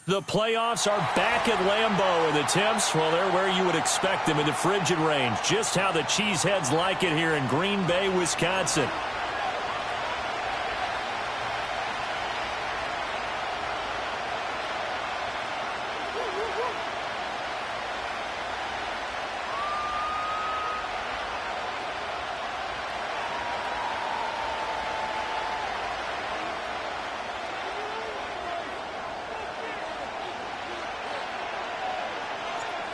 The playoffs are back at Lambeau, and the temps, well, they're where you would expect them in the frigid range. Just how the Cheeseheads like it here in Green Bay, Wisconsin.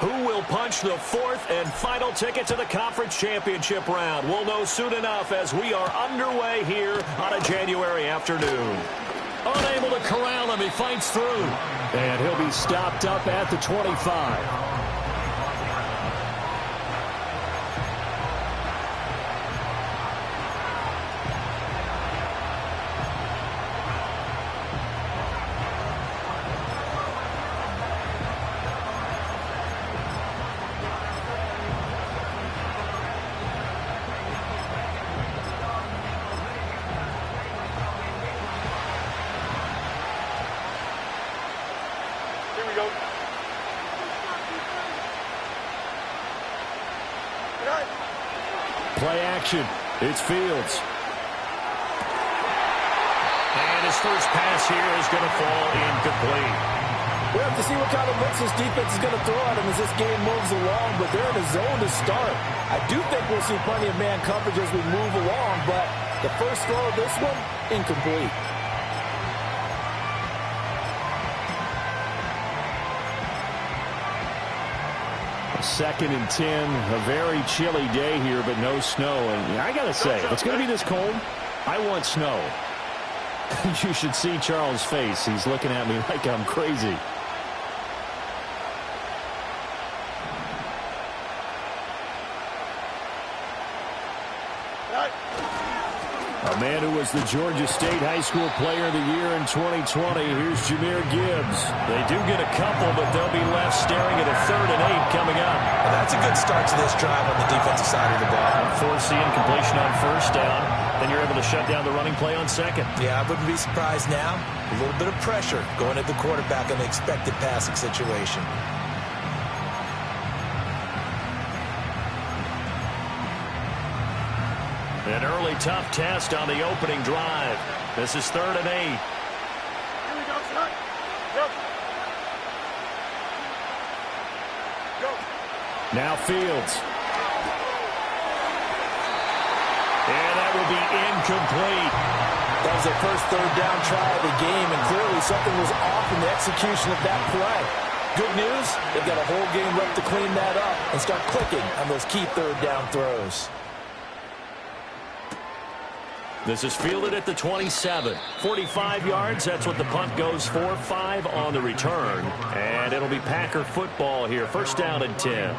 Who will punch the fourth and final ticket to the conference championship round? We'll know soon enough as we are underway here on a January afternoon. Unable to corral him, he fights through. And he'll be stopped up at the 25. Play action. It's Fields. And his first pass here is going to fall incomplete. We'll have to see what kind of looks this defense is going to throw at him as this game moves along, but they're in a zone to start. I do think we'll see plenty of man coverage as we move along, but the first throw of this one, incomplete. Second and 10, a very chilly day here, but no snow. And I got to say, if it's going to be this cold, I want snow. You should see Charles' face. He's looking at me like I'm crazy. A man who was the Georgia State High School Player of the Year in 2020. Here's Jahmyr Gibbs. They do get a couple, but they'll be left staring at a 3rd and 8 coming up. Well, that's a good start to this drive on the defensive side of the ball. Force the incompletion on first down. Then you're able to shut down the running play on second. Yeah, I wouldn't be surprised now. A little bit of pressure going at the quarterback in the expected passing situation. An early tough test on the opening drive. This is 3rd and 8. Here we go, son. Go. Go. Now Fields. And that will be incomplete. That was their first 3rd down try of the game, and clearly something was off in the execution of that play. Good news, they've got a whole game left to clean that up and start clicking on those key 3rd down throws. This is fielded at the 27. 45 yards, that's what the punt goes for. 5 on the return. And it'll be Packer football here. First down and 10.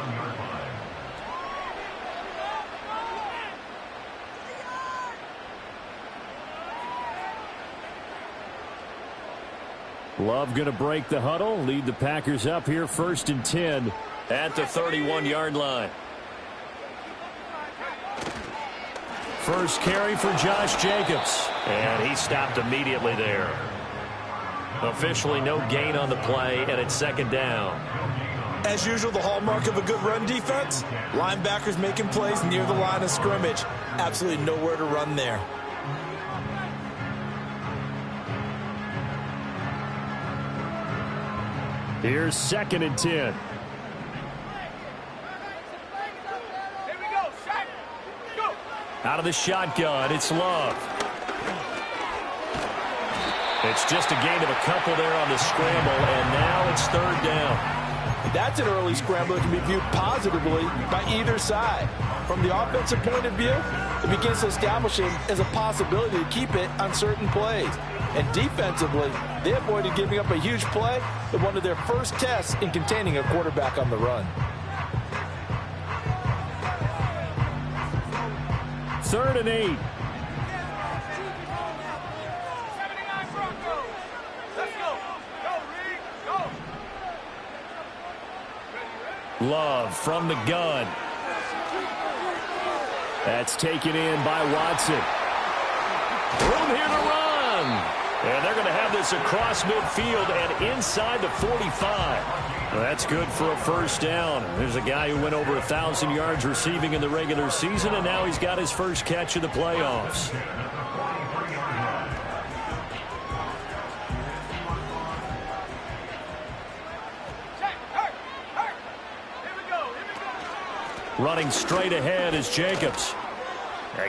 Love going to break the huddle, lead the Packers up here 1st and 10 at the 31-yard line. First carry for Josh Jacobs, and he stopped immediately there. Officially no gain on the play, and it's 2nd down. As usual, the hallmark of a good run defense, linebackers making plays near the line of scrimmage. Absolutely nowhere to run there. Here's 2nd and 10. Out of the shotgun, it's Love. It's just a gain of a couple there on the scramble, and now it's 3rd down. That's an early scramble that can be viewed positively by either side. From the offensive point of view, it begins to establish it as a possibility to keep it on certain plays. And defensively, they avoided giving up a huge play in one of their first tests in containing a quarterback on the run. 3rd and 8. Love from the gun. That's taken in by Watson. Room here to run. And they're going to have this across midfield and inside the 45. Well, that's good for a first down. There's a guy who went over 1,000 yards receiving in the regular season, and now he's got his first catch of the playoffs. Running straight ahead is Jacobs.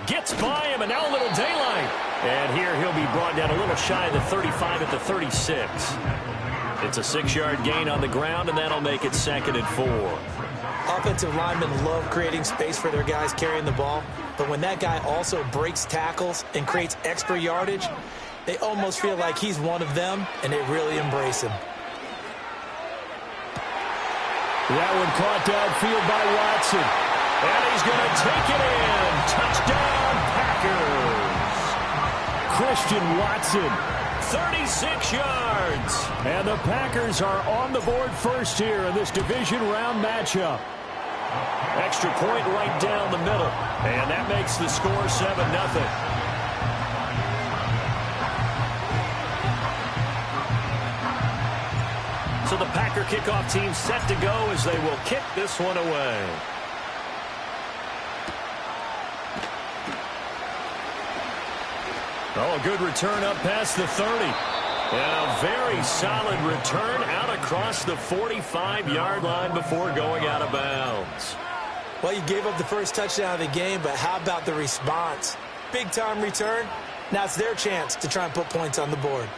Gets by him, and now a little daylight. And here he'll be brought down a little shy of the 35 at the 36. It's a 6-yard gain on the ground, and that'll make it 2nd and 4. Offensive linemen love creating space for their guys carrying the ball, but when that guy also breaks tackles and creates extra yardage, they almost feel like he's one of them, and they really embrace him. That one caught downfield by Watson. And he's going to take it in. Touchdown, Packers. Christian Watson, 36 yards. And the Packers are on the board first here in this division round matchup. Extra point right down the middle. And that makes the score 7-0. So the Packer kickoff team set to go as they will kick this one away. Oh, a good return up past the 30. And a very solid return out across the 45-yard line before going out of bounds. Well, you gave up the first touchdown of the game, but how about the response? Big-time return. Now it's their chance to try and put points on the board.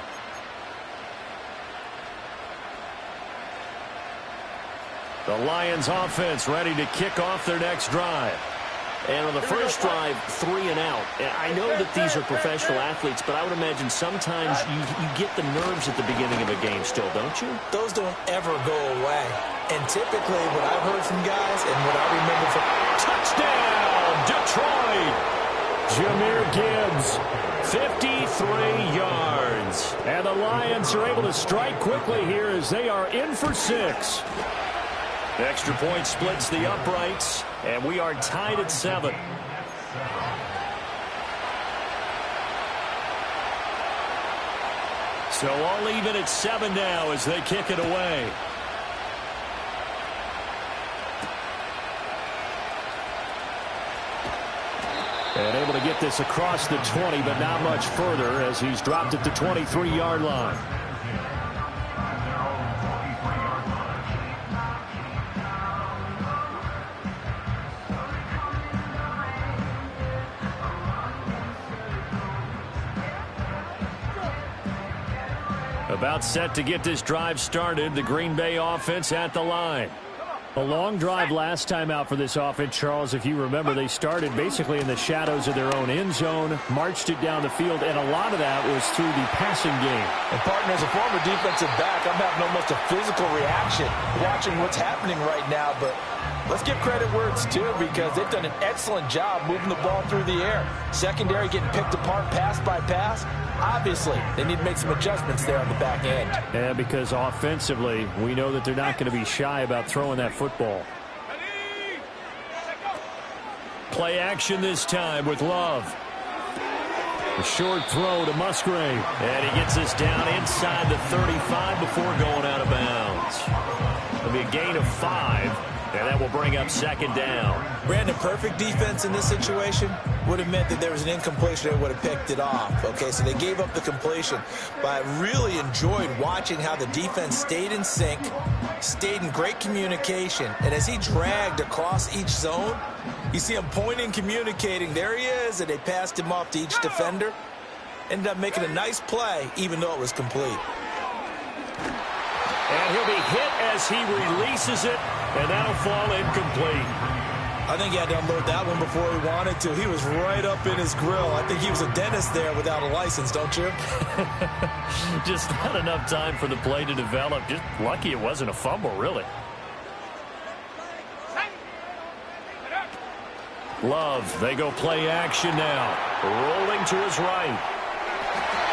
The Lions offense ready to kick off their next drive. And on the first drive, 3 and out. I know that these are professional athletes, but I would imagine sometimes you get the nerves at the beginning of a game still, don't you? Those don't ever go away. And typically what I've heard from guys and what I remember from... Touchdown, Detroit! Jahmyr Gibbs, 53 yards. And the Lions are able to strike quickly here as they are in for 6. Extra point splits the uprights, and we are tied at 7. So all even at 7 now as they kick it away. And able to get this across the 20, but not much further as he's dropped at the 23-yard line. About set to get this drive started. The Green Bay offense at the line. A long drive last time out for this offense, Charles. If you remember, they started basically in the shadows of their own end zone, marched it down the field, and a lot of that was through the passing game. And, partner, as a former defensive back, I'm having almost a physical reaction watching what's happening right now. But let's give credit where it's due because they've done an excellent job moving the ball through the air. Secondary getting picked apart pass by pass. Obviously, they need to make some adjustments there on the back end. Yeah, because offensively, we know that they're not going to be shy about throwing that football. Play action this time with Love. A short throw to Musgrave. And he gets this down inside the 35 before going out of bounds. It'll be a gain of 5. And that will bring up 2nd down. Brandon, perfect defense in this situation would have meant that there was an incompletion. They would have picked it off. Okay, so they gave up the completion. But I really enjoyed watching how the defense stayed in sync, stayed in great communication. And as he dragged across each zone, you see him pointing, communicating. There he is, and they passed him off to each defender. Ended up making a nice play, even though it was complete. And he'll be hit as he releases it, and that'll fall incomplete. I think he had to unload that one before he wanted to. He was right up in his grill. I think he was a dentist there without a license, don't you? Just not enough time for the play to develop. Just lucky it wasn't a fumble, really. Love, they go play action now. Rolling to his right.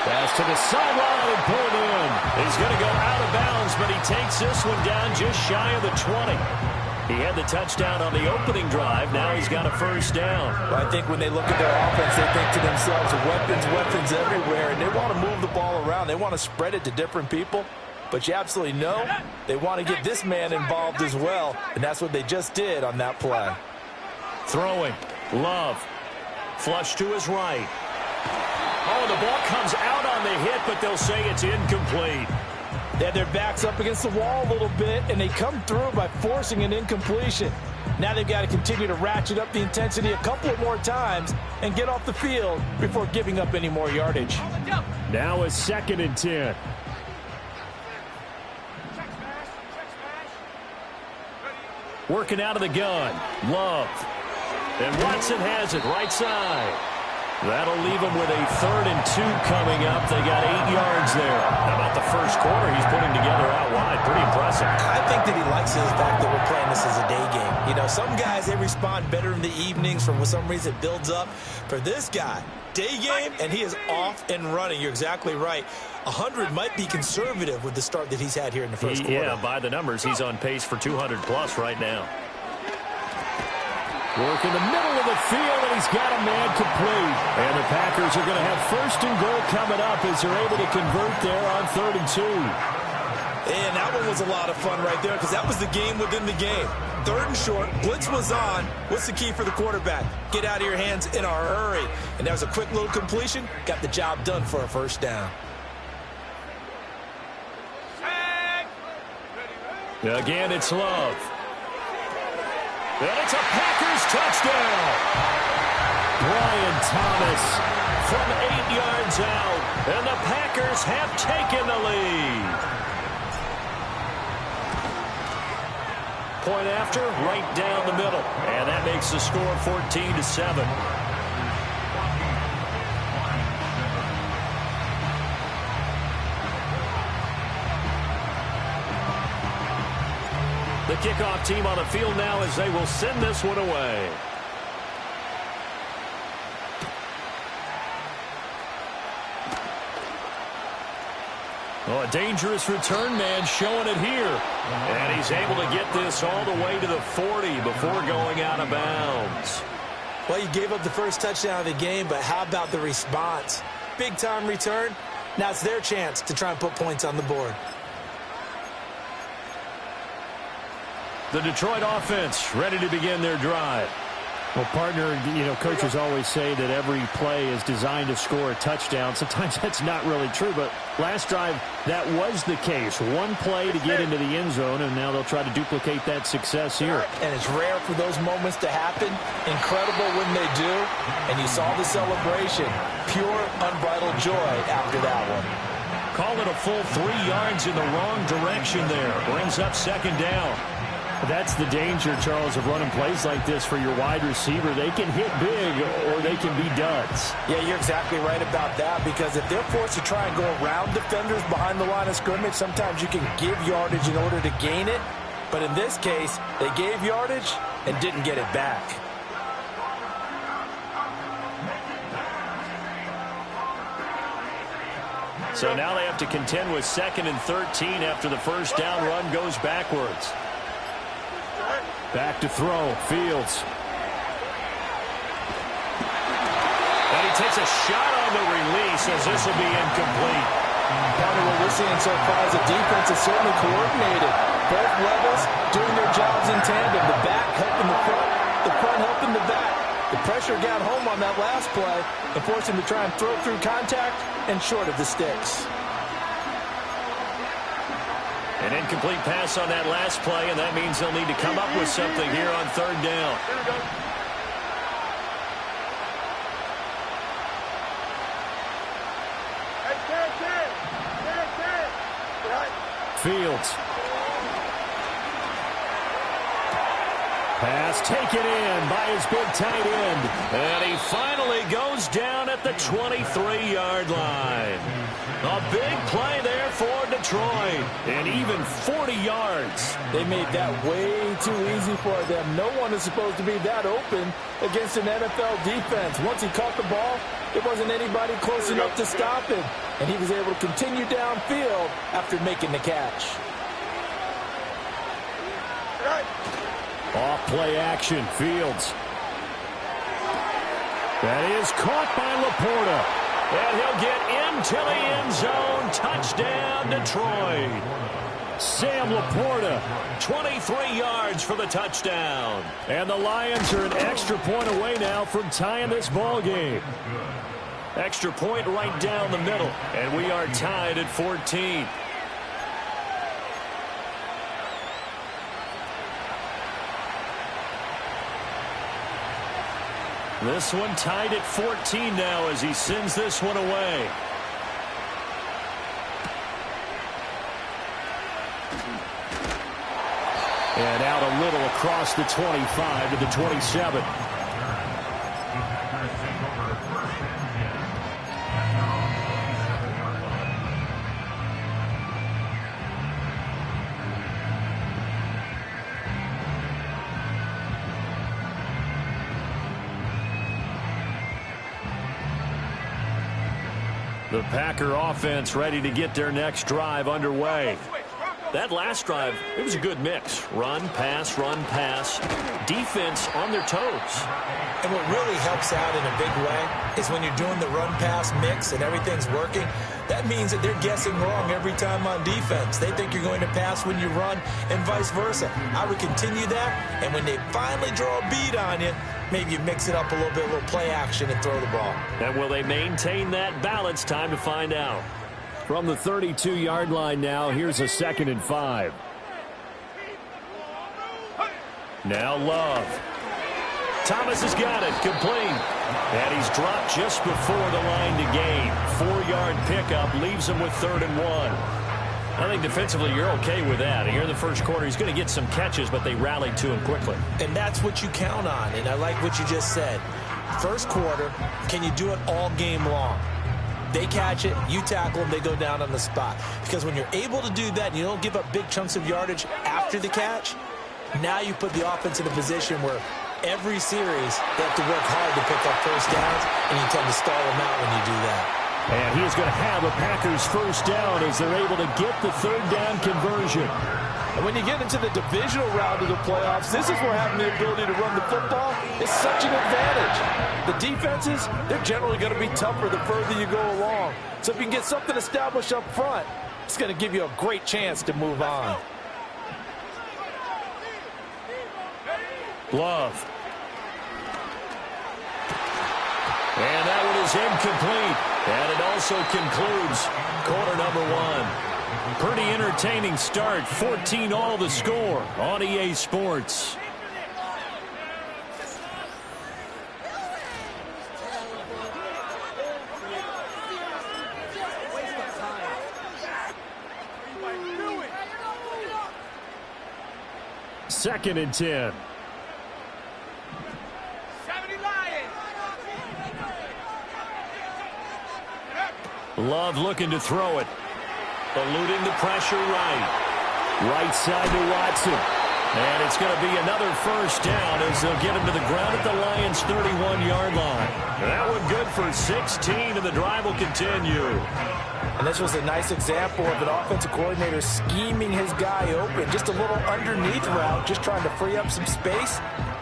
Pass to the sideline and pulled in. He's going to go out of bounds, but he takes this one down just shy of the 20. He had the touchdown on the opening drive. Now he's got a first down. Well, I think when they look at their offense, they think to themselves, weapons, weapons everywhere, and they want to move the ball around. They want to spread it to different people. But you absolutely know they want to get this man involved as well, and that's what they just did on that play. Throwing. Love. Flush to his right. Oh, the ball comes out on the hit, but they'll say it's incomplete. They had their backs up against the wall a little bit, and they come through by forcing an incompletion. Now they've got to continue to ratchet up the intensity a couple of more times and get off the field before giving up any more yardage. Now a 2nd and 10. Working out of the gun. Love. And Watson has it right side. That'll leave him with a 3rd and 2 coming up. They got 8 yards there. How about the first quarter he's putting together out wide? Pretty impressive. I think that he likes the fact that we're playing this as a day game. You know, some guys, they respond better in the evenings. For some reason, it builds up. For this guy, day game, and he is off and running. You're exactly right. 100 might be conservative with the start that he's had here in the first quarter. Yeah, by the numbers, he's on pace for 200-plus right now. Work in the middle of the field, and he's got a man complete. And the Packers are going to have 1st and goal coming up as they're able to convert there on 3rd and 2. And that one was a lot of fun right there because that was the game within the game. 3rd and short, blitz was on. What's the key for the quarterback? Get out of your hands in a hurry. And that was a quick little completion. Got the job done for a first down. Again, it's Love. And it's a Packers touchdown. Brian Thomas from 8 yards out. And the Packers have taken the lead. Point after, right down the middle. And that makes the score 14-7. The kickoff team on the field now as they will send this one away. Oh, a dangerous return man showing it here. And he's able to get this all the way to the 40 before going out of bounds. Well, you gave up the first touchdown of the game, but how about the response? Big-time return. Now it's their chance to try and put points on the board. The Detroit offense ready to begin their drive. Well, partner, you know, coaches always say that every play is designed to score a touchdown. Sometimes that's not really true, but last drive, that was the case. One play to get into the end zone, and now they'll try to duplicate that success here. And it's rare for those moments to happen. Incredible when they do. And you saw the celebration. Pure, unbridled joy after that one. Call it a full 3 yards in the wrong direction there. Brings up 2nd down. That's the danger, Charles, of running plays like this for your wide receiver. They can hit big or they can be duds. Yeah, you're exactly right about that, because if they're forced to try and go around defenders behind the line of scrimmage, sometimes you can give yardage in order to gain it. But in this case, they gave yardage and didn't get it back. So now they have to contend with 2nd and 13 after the first down run goes backwards. Back to throw. Fields. And he takes a shot on the release as this will be incomplete. Part of what we're seeing so far is the defense is certainly coordinated. Both levels doing their jobs in tandem. The back helping the front helping the back. The pressure got home on that last play and forced him to try and throw through contact and short of the sticks. An incomplete pass on that last play, and that means they'll need to come up with something here on 3rd down. Fields. Pass taken in by his big tight end. And he finally goes down at the 23-yard line. A big play there for Detroit. And even 40 yards. They made that way too easy for them. No one is supposed to be that open against an NFL defense. Once he caught the ball, there wasn't anybody close enough to stop him. And he was able to continue downfield after making the catch. Off play action, Fields. That is caught by Laporta. And he'll get into the end zone. Touchdown, Detroit. Sam Laporta, 23 yards for the touchdown. And the Lions are an extra point away now from tying this ball game. Extra point right down the middle. And we are tied at 14. This one tied at 14 now as he sends this one away. And out a little across the 25 to the 27. The Packer offense ready to get their next drive underway. That last drive, it was a good mix. Run, pass, defense on their toes. And what really helps out in a big way is when you're doing the run-pass mix and everything's working, that means that they're guessing wrong every time on defense. They think you're going to pass when you run and vice versa. I would continue that, and when they finally draw a bead on you, maybe you mix it up a little bit, a little play action, and throw the ball. And will they maintain that balance? Time to find out. From the 32-yard line now, here's a 2nd and 5. Now Love. Thomas has got it, complete. And he's dropped just before the line to gain. 4-yard pickup leaves him with 3rd and 1. I think defensively you're okay with that. Here in the first quarter, he's going to get some catches, but they rallied to him quickly. And that's what you count on, and I like what you just said. First quarter, can you do it all game long? They catch it, you tackle them, they go down on the spot. Because when you're able to do that and you don't give up big chunks of yardage after the catch, now you put the offense in a position where every series they have to work hard to pick up first downs, and you tend to stall them out when you do that. And he is going to have a Packers first down as they're able to get the 3rd down conversion. And when you get into the divisional round of the playoffs, this is where having the ability to run the football is such an advantage. The defenses, they're generally going to be tougher the further you go along. So if you can get something established up front, it's going to give you a great chance to move on. Love. And that one is incomplete. And it also concludes quarter number 1. Pretty entertaining start. 14-all the score on EA Sports. Second and 10. Love looking to throw it. Eluding the pressure right side to Watson. And it's going to be another first down as they'll get him to the ground at the Lions' 31-yard line. That one good for 16, and the drive will continue. And this was a nice example of an offensive coordinator scheming his guy open. Just a little underneath route, just trying to free up some space,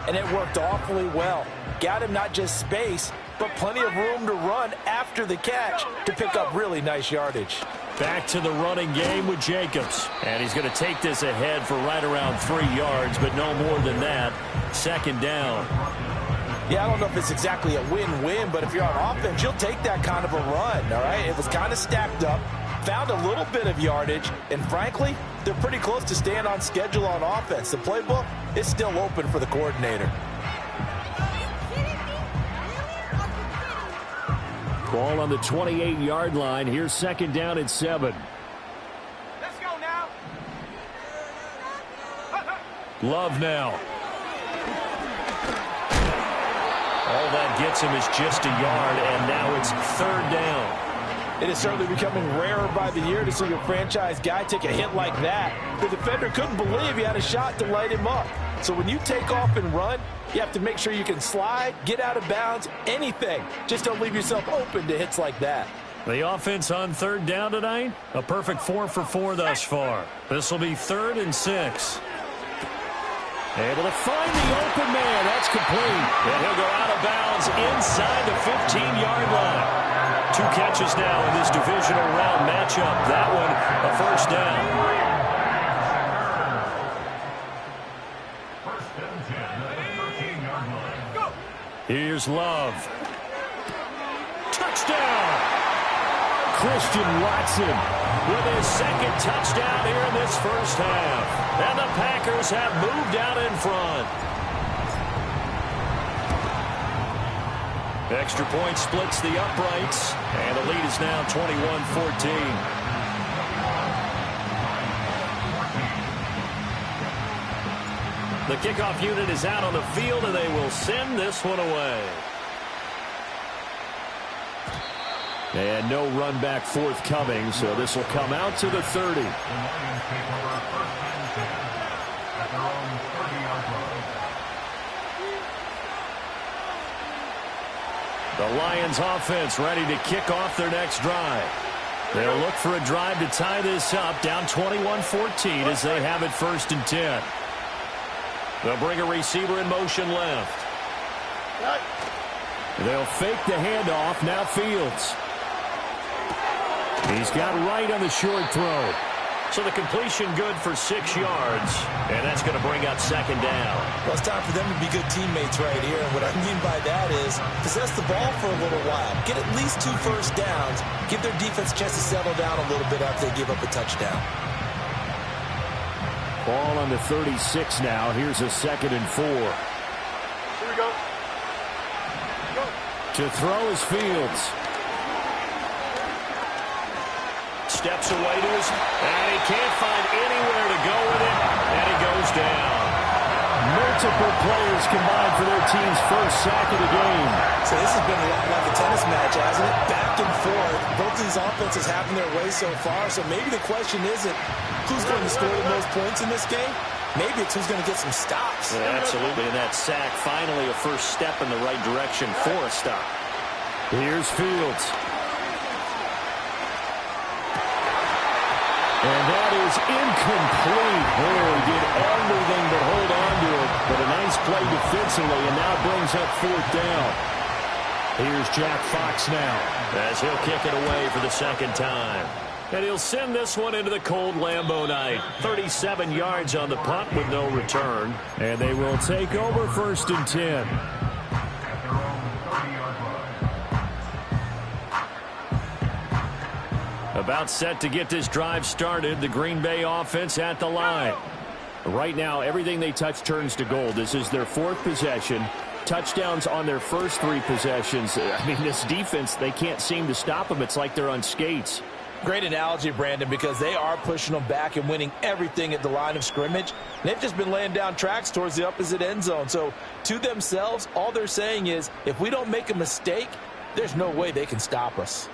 and it worked awfully well. Got him not just space, but plenty of room to run after the catch to pick up really nice yardage. Back to the running game with Jacobs. And he's going to take this ahead for right around 3 yards, but no more than that. 2nd down. Yeah, I don't know if it's exactly a win-win, but if you're on offense, you'll take that kind of a run, all right? It was kind of stacked up, found a little bit of yardage, and frankly, they're pretty close to staying on schedule on offense. The playbook is still open for the coordinator. Ball on the 28-yard line. Here's 2nd down and 7. Let's go now. Love now. All that gets him is just a yard, and now it's 3rd down. It is certainly becoming rarer by the year to see your franchise guy take a hit like that. The defender couldn't believe he had a shot to light him up. So when you take off and run, you have to make sure you can slide, get out of bounds, anything. Just don't leave yourself open to hits like that. The offense on 3rd down tonight, a perfect 4 for 4 thus far. This will be 3rd and 6. Able to find the open man. That's complete. And he'll go out of bounds inside the 15-yard line. 2 catches now in this divisional round matchup. That one a first down. Here's Love. Touchdown! Christian Watson with his second touchdown here in this first half. And the Packers have moved out in front. Extra point splits the uprights. And the lead is now 21-14. The kickoff unit is out on the field, and they will send this one away. And no run back forthcoming, so this will come out to the 30. The Lions offense ready to kick off their next drive. They'll look for a drive to tie this up, down 21-14 as they have it 1st and 10. They'll bring a receiver in motion left. They'll fake the handoff, now Fields. He's got right on the short throw. So the completion good for 6 yards. And that's going to bring up 2nd down. Well, it's time for them to be good teammates right here. And what I mean by that is possess the ball for a little while. Get at least 2 first downs. Give their defense a chance to settle down a little bit after they give up a touchdown. Ball on the 36 now. Here's a 2nd and 4. Here we go. To throw is Fields. Steps away to his, and he can't find anywhere to go with it, and he goes down. Multiple players combined for their team's first sack of the game. So this has been a lot like a tennis match, hasn't it? Back and forth. Both these offenses having their way so far, so maybe the question isn't who's going to score the most points in this game. Maybe it's who's going to get some stops. Yeah, absolutely, and that sack finally a first step in the right direction for a stop. Here's Fields. And that is incomplete. Oh, he did everything but hold on to it. But a nice play defensively, and now brings up 4th down. Here's Jack Fox now, as he'll kick it away for the 2nd time. And he'll send this one into the cold Lambeau night. 37 yards on the punt with no return. And they will take over 1st and 10. About set to get this drive started. The Green Bay offense at the line. Right now, everything they touch turns to gold. This is their 4th possession. Touchdowns on their first 3 possessions. I mean, this defense, they can't seem to stop them. It's like they're on skates. Great analogy, Brandon, because they are pushing them back and winning everything at the line of scrimmage. And they've just been laying down tracks towards the opposite end zone. So to themselves, all they're saying is, if we don't make a mistake, there's no way they can stop us.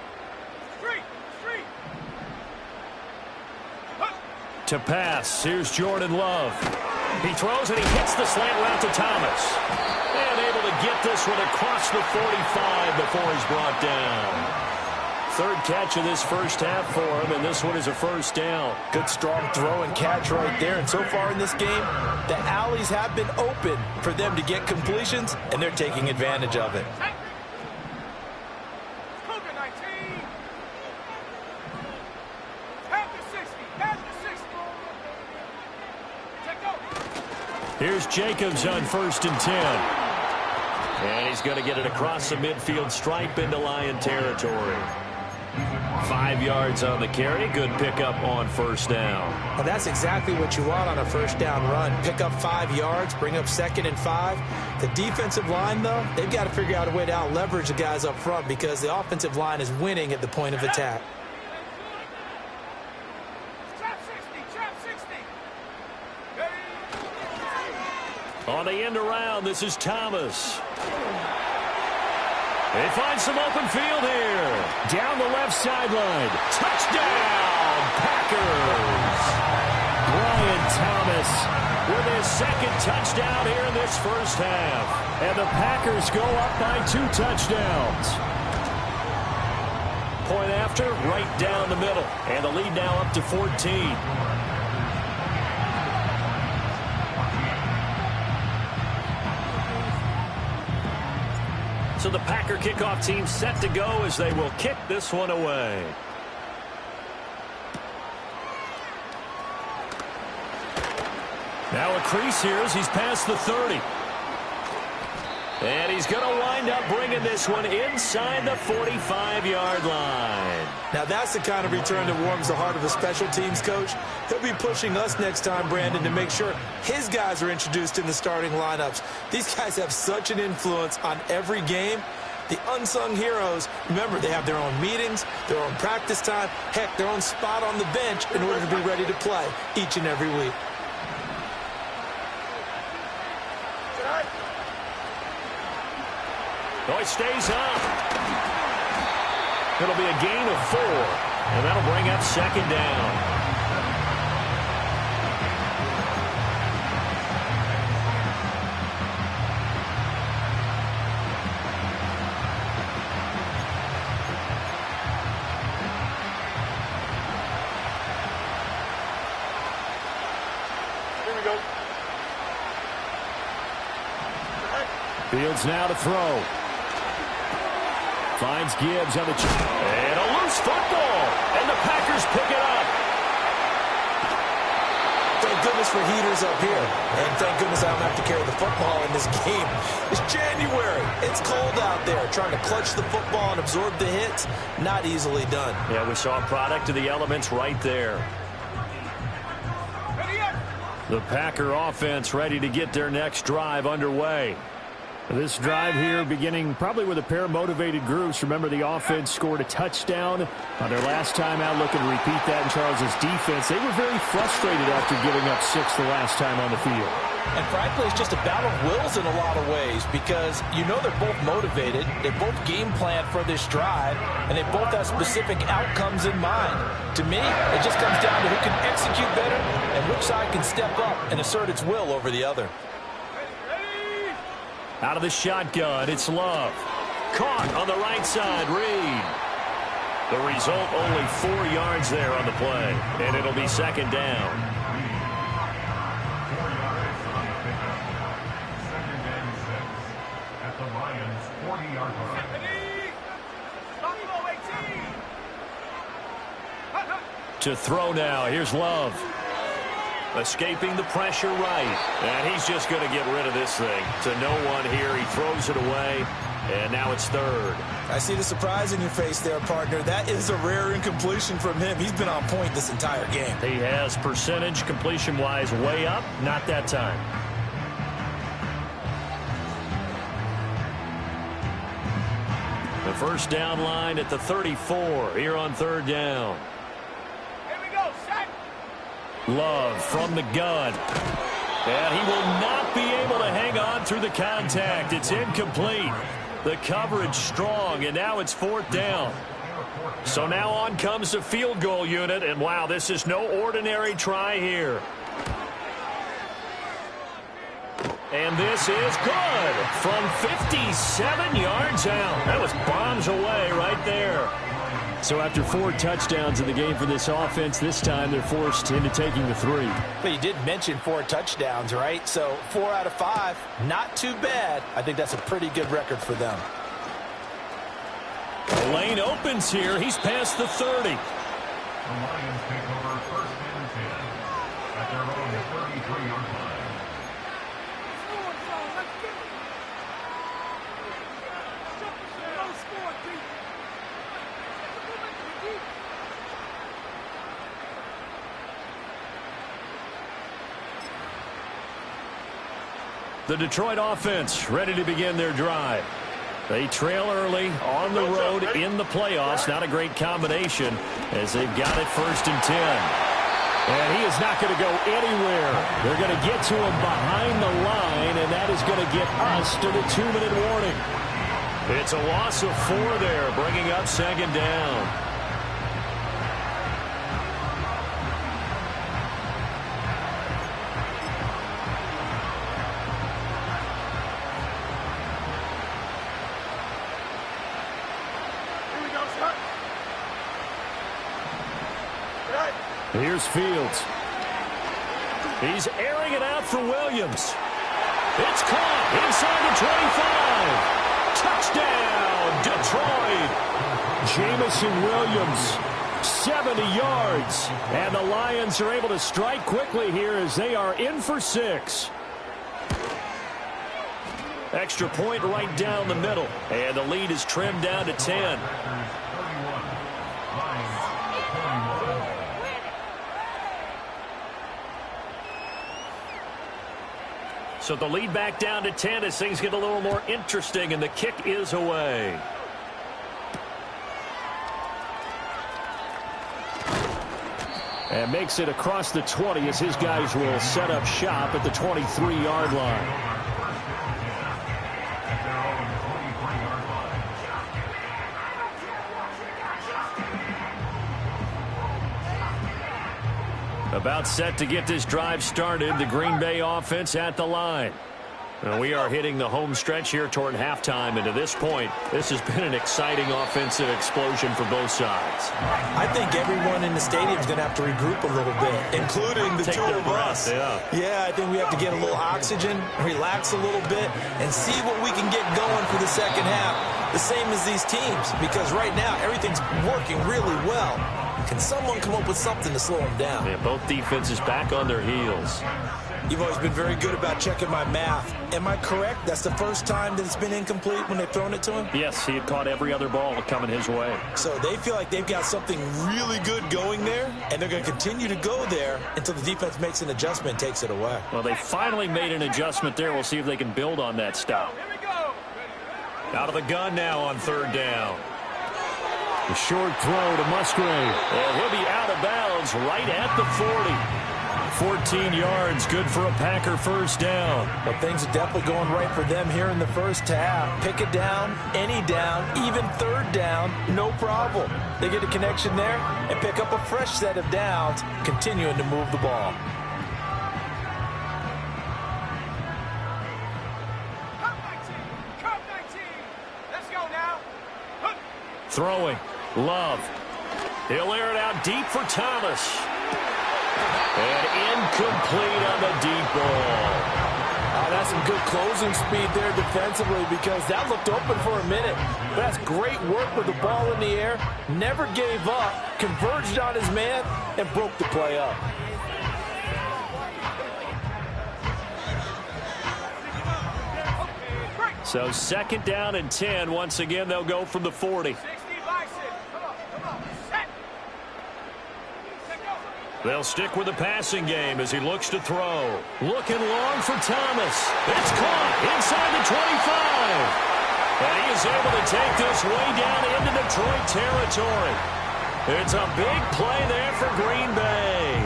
To pass, here's Jordan Love. He throws and he hits the slant route to Thomas. And able to get this one across the 45 before he's brought down. 3rd catch of this first half for him, and this one is a first down. Good strong throw and catch right there. And so far in this game, the alleys have been open for them to get completions, and they're taking advantage of it. Here's Jacobs on 1st and 10. And he's going to get it across the midfield stripe into Lion territory. 5 yards on the carry. Good pickup on 1st down. Well, that's exactly what you want on a 1st down run. Pick up 5 yards, bring up 2nd and 5. The defensive line, though, they've got to figure out a way to out-leverage the guys up front because the offensive line is winning at the point of attack. On the end around, this is Thomas. They find some open field here. Down the left sideline. Touchdown, Packers. Brian Thomas with his 2nd touchdown here in this first half. And the Packers go up by 2 touchdowns. Point after, right down the middle. And the lead now up to 14. So the Packer kickoff team set to go as they will kick this one away. Now a crease here as he's past the 30. And he's going to wind up bringing this one inside the 45-yard line. Now that's the kind of return that warms the heart of a special teams coach. He'll be pushing us next time, Brandon, to make sure his guys are introduced in the starting lineups. These guys have such an influence on every game. The unsung heroes, remember, they have their own meetings, their own practice time, heck, their own spot on the bench in order to be ready to play each and every week. Oh, it stays up. It'll be a gain of 4, and that'll bring up second down. Here we go. Fields now to throw. Finds Gibbs on the and a loose football, and the Packers pick it up. Thank goodness for heaters up here, and thank goodness I don't have to carry the football in this game. It's January. It's cold out there. Trying to clutch the football and absorb the hits, not easily done. Yeah, we saw a product of the elements right there. The Packer offense ready to get their next drive underway. This drive here beginning probably with a pair of motivated groups. Remember, the offense scored a touchdown on their last time out, looking to repeat that in Charles's defense. They were very frustrated after giving up 6 the last time on the field. And frankly, it's just a battle of wills in a lot of ways because you know they're both motivated, they both game plan for this drive, and they both have specific outcomes in mind. To me, it just comes down to who can execute better and which side can step up and assert its will over the other. Out of the shotgun, it's Love. Caught on the right side, Reed. The result, only 4 yards there on the play, and it'll be second down. At the Lions' 40-yard line. To throw now, here's Love. Escaping the pressure right. And he's just going to get rid of this thing. To no one here. He throws it away. And now it's third. I see the surprise in your face there, partner. That is a rare incompletion from him. He's been on point this entire game. He has percentage completion-wise way up. Not that time. The first down line at the 34 here on third down. Love from the gun. And he will not be able to hang on through the contact. It's incomplete. The coverage strong, and now it's fourth down. So now on comes the field goal unit, and wow, this is no ordinary try here. And this is good from 57 yards out. That was bombs away right there. So after 4 touchdowns in the game for this offense, this time they're forced into taking the 3. But you did mention 4 touchdowns, right? So 4 out of 5, not too bad. I think that's a pretty good record for them. The lane opens here. He's past the 30. The Lions take over first and 10 at their own 33-yard line. The Detroit offense ready to begin their drive. They trail early on the road in the playoffs. Not a great combination as they've got it first and 10. And he is not going to go anywhere. They're going to get to him behind the line, and that is going to get us to the 2-minute warning. It's a loss of 4 there, bringing up second down. Here's Fields. He's airing it out for Williams. It's caught inside the Touchdown, Detroit. Jamison Williams, 70 yards. And the Lions are able to strike quickly here as they are in for 6. Extra point right down the middle. And the lead is trimmed down to 10. So the lead back down to 10 as things get a little more interesting, and the kick is away. And makes it across the 20 as his guys will set up shop at the 23-yard line. About set to get this drive started. The Green Bay offense at the line. And we are hitting the home stretch here toward halftime. And to this point, this has been an exciting offensive explosion for both sides. I think everyone in the stadium is going to have to regroup a little bit, including the two of us. Yeah, I think we have to get a little oxygen, relax a little bit, and see what we can get going for the second half. The same as these teams, because right now everything's working really well. Can someone come up with something to slow them down? Yeah, both defenses back on their heels. You've always been very good about checking my math. Am I correct? That's the first time that it's been incomplete when they've thrown it to him? Yes, he had caught every other ball coming his way. So they feel like they've got something really good going there, and they're going to continue to go there until the defense makes an adjustment and takes it away. Well, they finally made an adjustment there. We'll see if they can build on that stop. Out of the gun now on third down. The short throw to Musgrave. And he'll be out of bounds right at the 40. 14 yards, good for a Packer first down. But things are definitely going right for them here in the first half. Pick it down, any down, even third down, no problem. They get a connection there and pick up a fresh set of downs, continuing to move the ball. Throwing. Love. He'll air it out deep for Thomas. And incomplete on the deep ball. Oh, that's some good closing speed there defensively because that looked open for a minute. But that's great work with the ball in the air. Never gave up. Converged on his man and broke the play up. So second down and 10. Once again, they'll go from the 40. They'll stick with the passing game as he looks to throw. Looking long for Thomas. It's caught inside the 25. And he is able to take this way down into Detroit territory. It's a big play there for Green Bay.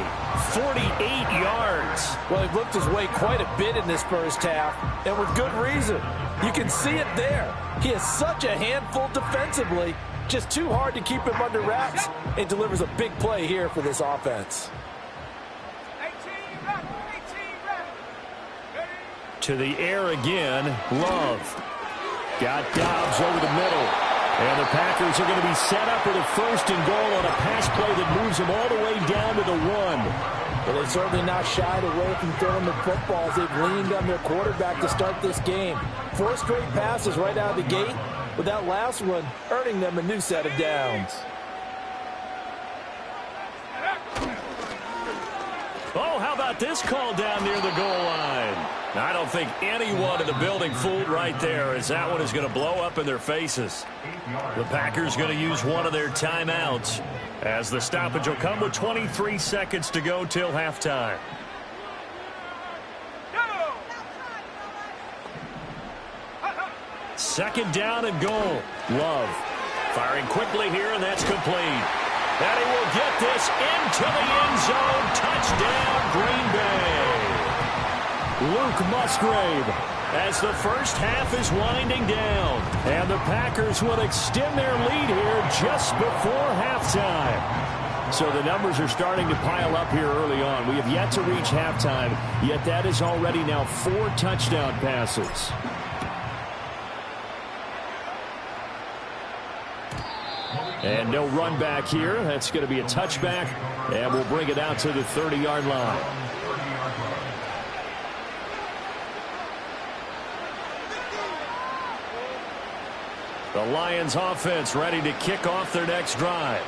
48 yards. Well, he looked his way quite a bit in this first half, and with good reason. You can see it there. He is such a handful defensively. Just too hard to keep him under wraps, and delivers a big play here for this offense. To the air again, Love. Got Dobbs over the middle. And the Packers are going to be set up with a 1st and goal on a pass play that moves them all the way down to the 1. Well, they've certainly not shied away from throwing the footballs. They've leaned on their quarterback to start this game. 4 straight passes right out of the gate, with that last one earning them a new set of downs. Oh, how about this call down near the goal line? I don't think anyone in the building fooled right there, as that one is going to blow up in their faces. The Packers going to use one of their timeouts, as the stoppage will come with 23 seconds to go till halftime. Second down and goal. Love firing quickly here, and that's complete. And he will get this into the end zone. Touchdown, Green Bay. Luke Musgrave, as the first half is winding down. And the Packers will extend their lead here just before halftime. So the numbers are starting to pile up here early on. We have yet to reach halftime, yet that is already now 4 touchdown passes. And no run back here. That's going to be a touchback, and we'll bring it out to the 30-yard line. The Lions offense ready to kick off their next drive.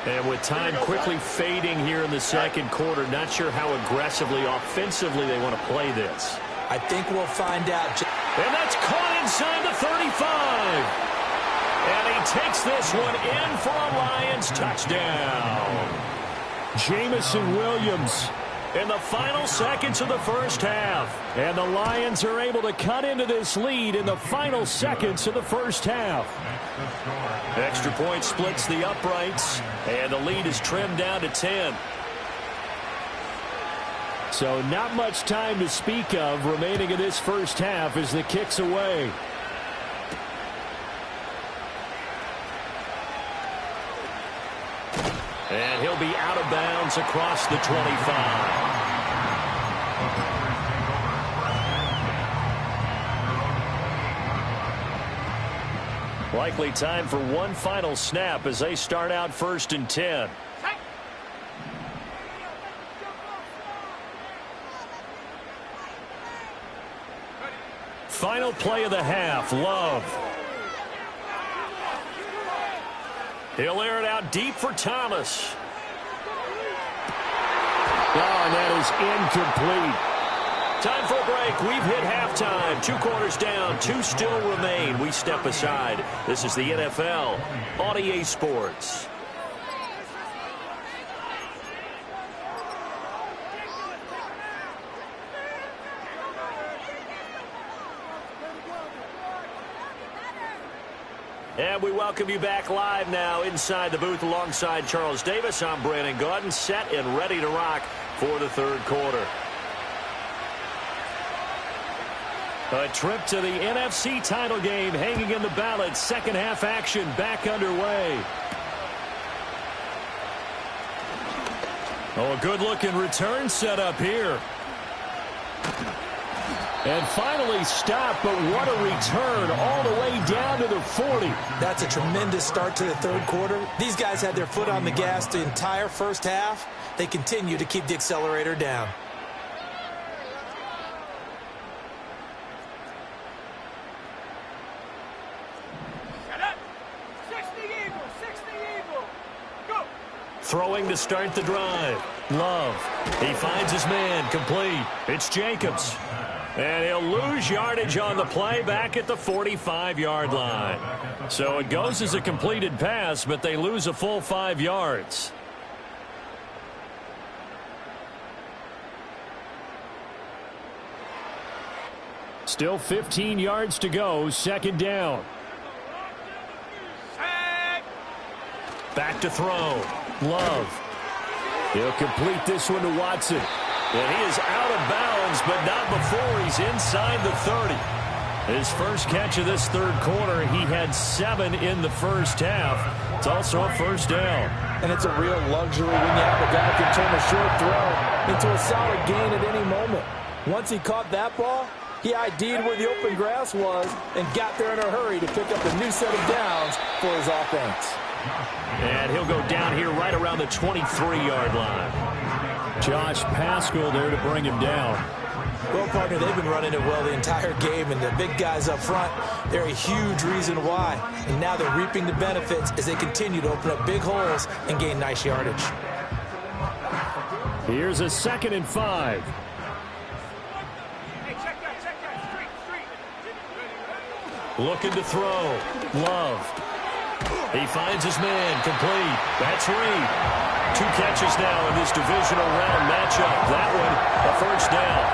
And with time quickly fading here in the second quarter, not sure how aggressively, offensively they want to play this. I think we'll find out. And that's caught inside the 35. And he takes this one in for a Lions touchdown. Jamison Williams in the final seconds of the first half. And the Lions are able to cut into this lead in the final seconds of the first half. Extra point splits the uprights, and the lead is trimmed down to 10. So not much time to speak of remaining in this first half as the kick's away. And he'll be out of bounds across the 25. Likely time for one final snap as they start out 1st and 10. Final play of the half, Love. He'll air it out deep for Thomas. Oh, and that is incomplete. Time for a break. We've hit halftime. 2 quarters down. 2 still remain. We step aside. This is the NFL on EA Sports. And we welcome you back live now inside the booth alongside Charles Davis. I'm Brandon Gaudin, set and ready to rock for the third quarter. A trip to the NFC title game hanging in the balance. Second half action back underway. Oh, a good-looking return set up here. And finally stopped, but what a return all the way down to the 40. That's a tremendous start to the third quarter. These guys had their foot on the gas the entire first half. They continue to keep the accelerator down. Throwing to start the drive. Love. He finds his man. Complete. It's Jacobs. And he'll lose yardage on the play back at the 45-yard line. So it goes as a completed pass, but they lose a full 5 yards. Still 15 yards to go. Second down. Back to throw. Love. He'll complete this one to Watson. And he is out of bounds, but not before he's inside the 30. His first catch of this third quarter, he had 7 in the first half. It's also a first down. And it's a real luxury when you have a guy who can turn a short throw into a solid gain at any moment. Once he caught that ball, he ID'd where the open grass was and got there in a hurry to pick up a new set of downs for his offense. And he'll go down here right around the 23-yard line. Josh Paschal there to bring him down. Well, partner, they've been running it well the entire game, and the big guys up front, they're a huge reason why. And now they're reaping the benefits as they continue to open up big holes and gain nice yardage. Here's a 2nd and 5. Looking to throw. Love. He finds his man. Complete. That's Reed. 2 catches now in this divisional round matchup. That one, a first down.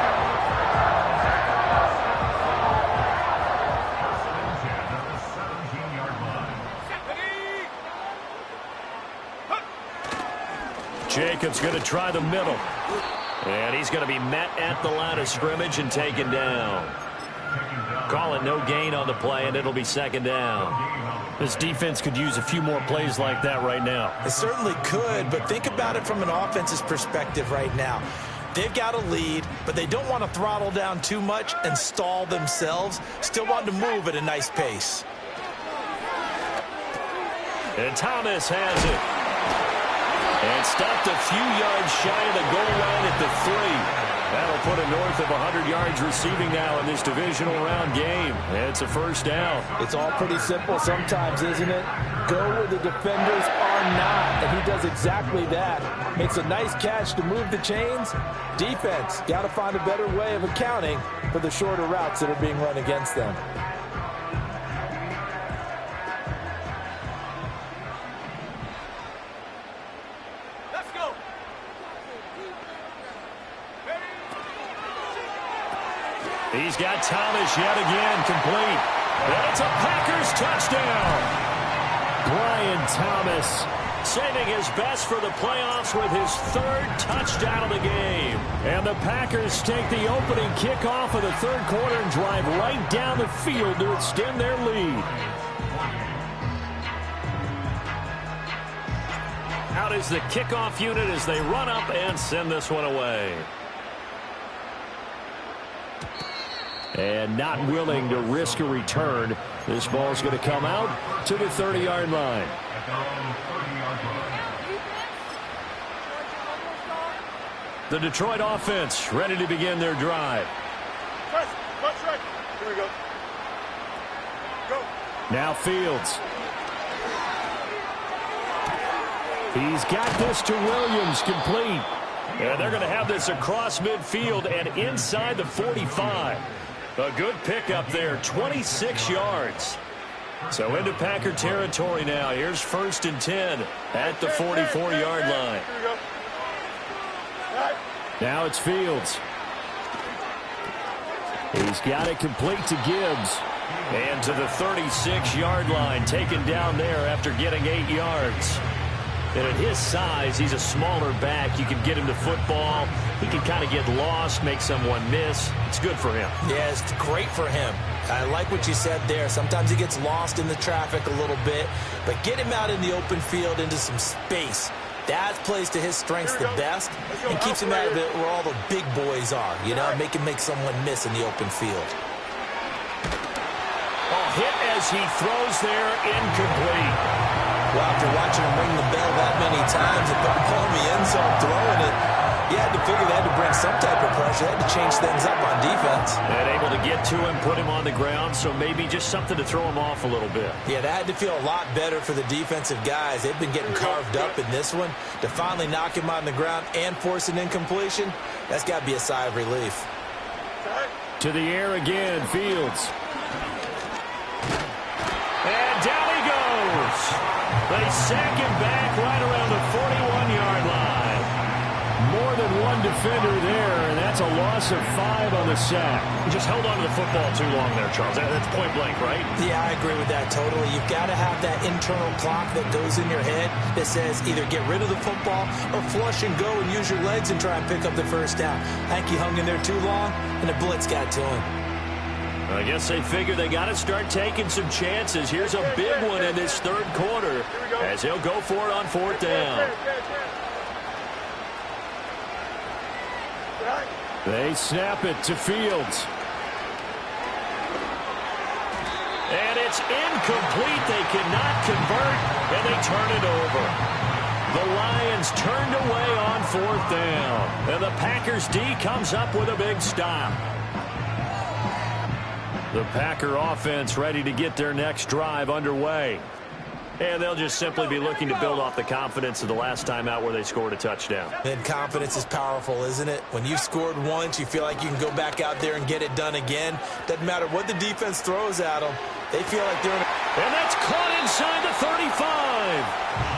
Jacobs going to try the middle. And he's going to be met at the line of scrimmage and taken down. Call it no gain on the play, and it'll be 2nd down. This defense could use a few more plays like that right now. It certainly could, but think about it from an offense's perspective right now. They've got a lead, but they don't want to throttle down too much and stall themselves. Still want to move at a nice pace. And Thomas has it. And stopped a few yards shy of the goal line at the 3. That'll put it north north of 100 yards receiving now in this divisional round game. It's a first down. It's all pretty simple sometimes, isn't it? Go where the defenders are not, and he does exactly that. Makes a nice catch to move the chains. Defense, got to find a better way of accounting for the shorter routes that are being run against them. He's got Thomas yet again, complete. And it's a Packers touchdown. Brian Thomas saving his best for the playoffs with his third touchdown of the game. And the Packers take the opening kickoff of the third quarter and drive right down the field to extend their lead. Out is the kickoff unit as they run up and send this one away. And not willing to risk a return. This ball's going to come out to the 30-yard line. The Detroit offense ready to begin their drive. Here we go. Go. Now Fields. He's got this to Williams, complete. And they're going to have this across midfield and inside the 45. A good pickup there, 26 yards. So into Packer territory now. Here's 1st and 10 at the 44-yard line. Now it's Fields. He's got it complete to Gibbs. And to the 36-yard line, taken down there after getting 8 yards. And at his size, he's a smaller back. You can get him to football. He can kind of get lost, make someone miss. It's good for him. Yeah, it's great for him. I like what you said there. Sometimes he gets lost in the traffic a little bit, but get him out in the open field into some space. That plays to his strengths the best and keeps him out of it where all the big boys are, you know, make someone miss in the open field. Hit as he throws there, incomplete. Well, after watching him ring the bell that many times and put the ball in the end zone throwing it, you had to figure they had to bring some type of pressure. They had to change things up on defense. And able to get to him, put him on the ground, so maybe just something to throw him off a little bit. Yeah, that had to feel a lot better for the defensive guys. They've been getting carved up in this one. To finally knock him on the ground and force an incompletion, that's got to be a sigh of relief. To the air again, Fields. And down he goes. They sack him back right around the 41-yard line. More than one defender there, and that's a loss of 5 on the sack. He just held on to the football too long there, Charles. That's point blank, right? Yeah, I agree with that totally. You've got to have that internal clock that goes in your head that says either get rid of the football or flush and go and use your legs and try and pick up the first down. I think he hung in there too long, and the blitz got to him. I guess they figure they got to start taking some chances. Here's a big one in this third quarter as he'll go for it on 4th down. They snap it to Fields. And it's incomplete. They cannot convert, and they turn it over. The Lions turned away on 4th down. And the Packers D comes up with a big stop. The Packer offense ready to get their next drive underway. And they'll just simply be looking to build off the confidence of the last time out where they scored a touchdown. And confidence is powerful, isn't it? When you've scored once, you feel like you can go back out there and get it done again. Doesn't matter what the defense throws at them. They feel like they're in a... And that's caught inside the 35.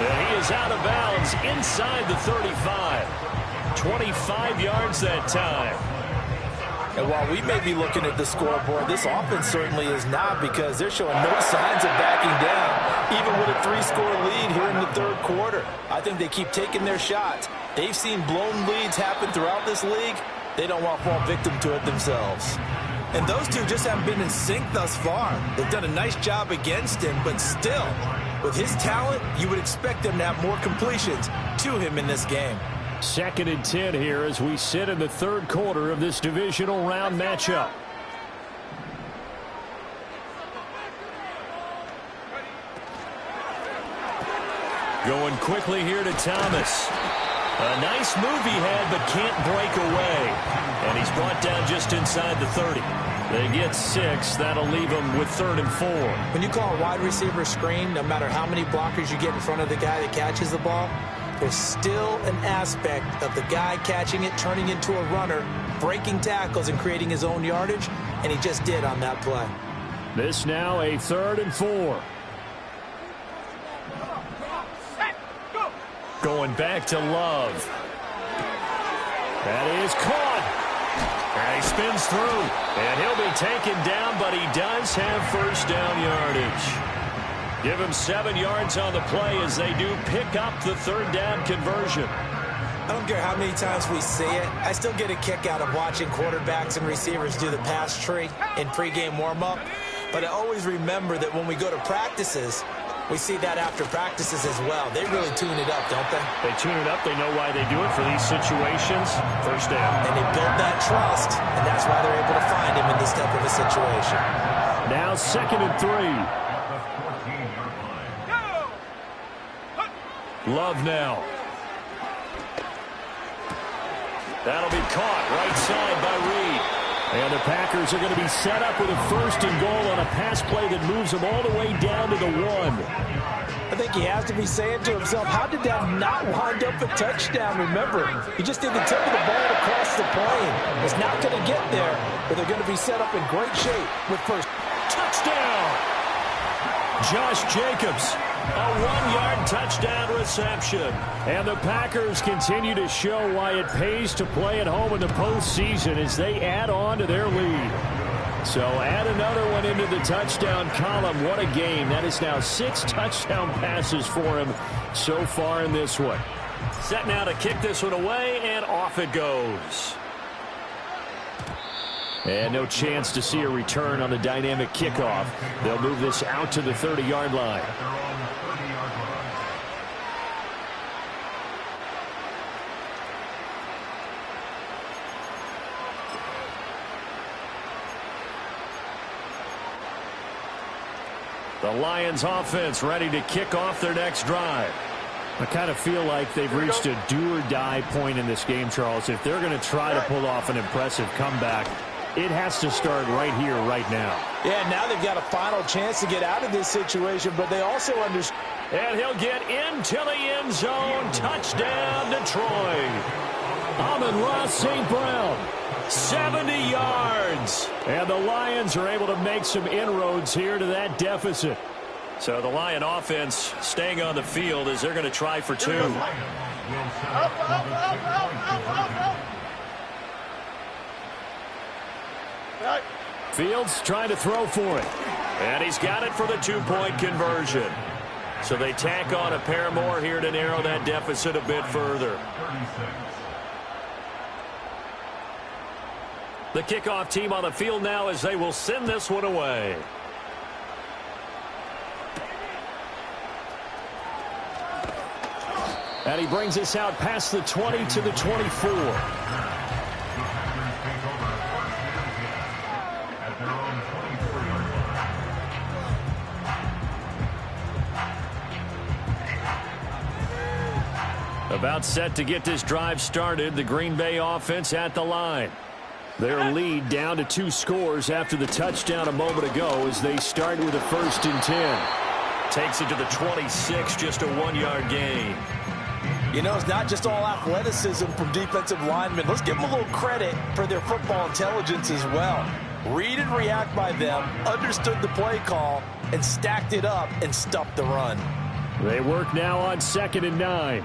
And he is out of bounds inside the 35. 25 yards that time. And while we may be looking at the scoreboard, this offense certainly is not, because they're showing no signs of backing down, even with a 3-score lead here in the third quarter. I think they keep taking their shots. They've seen blown leads happen throughout this league. They don't want to fall victim to it themselves. And those two just haven't been in sync thus far. They've done a nice job against him, but still, with his talent, you would expect them to have more completions to him in this game. 2nd and 10 here as we sit in the third quarter of this divisional round matchup. Going quickly here to Thomas. A nice move he had, but can't break away. And he's brought down just inside the 30. They get 6. That'll leave them with 3rd and 4. When you call a wide receiver screen, no matter how many blockers you get in front of the guy that catches the ball, there's still an aspect of the guy catching it, turning into a runner, breaking tackles and creating his own yardage, and he just did on that play. This now a 3rd and 4. Going back to Love. That is caught. And he spins through. And he'll be taken down, but he does have first down yardage. Give him 7 yards on the play as they do pick up the 3rd down conversion. I don't care how many times we see it. I still get a kick out of watching quarterbacks and receivers do the pass tree in pregame warm-up. But I always remember that when we go to practices, we see that after practices as well. They really tune it up, don't they? They tune it up. They know why they do it for these situations. First down. And they build that trust, and that's why they're able to find him in this type of a situation. Now 2nd and 3. Love now. That'll be caught right side by Reed. And the Packers are going to be set up with a 1st and goal on a pass play that moves them all the way down to the 1. I think he has to be saying to himself, how did that not wind up a touchdown? Remember, he just did the tip of the ball across the plane. It's not going to get there, but they're going to be set up in great shape with first. Touchdown! Josh Jacobs, a 1-yard touchdown reception. And the Packers continue to show why it pays to play at home in the postseason as they add on to their lead. So add another one into the touchdown column. What a game. That is now 6 touchdown passes for him so far in this one. Set now to kick this one away, and off it goes. And no chance to see a return on the dynamic kickoff. They'll move this out to the 30-yard line. The Lions offense ready to kick off their next drive. I kind of feel like they've reached a do-or-die point in this game, Charles. If they're going to try to pull off an impressive comeback, it has to start right here, right now. Yeah, now they've got a final chance to get out of this situation, but they also understand. And he'll get into the end zone. Touchdown, Detroit. Amon-Ra St. Brown. 70 yards. And the Lions are able to make some inroads here to that deficit. So the Lion offense staying on the field as they're going to try for 2. Fields trying to throw for it. And he's got it for the 2-point conversion. So they tack on a pair more here to narrow that deficit a bit further. The kickoff team on the field now as they will send this one away. And he brings us out past the 20 to the 24. About set to get this drive started, the Green Bay offense at the line. Their lead down to 2 scores after the touchdown a moment ago as they start with a 1st and 10. Takes it to the 26, just a 1-yard gain. You know, it's not just all athleticism from defensive linemen. Let's give them a little credit for their football intelligence as well. Read and react by them, understood the play call, and stacked it up and stuffed the run. They work now on 2nd and 9.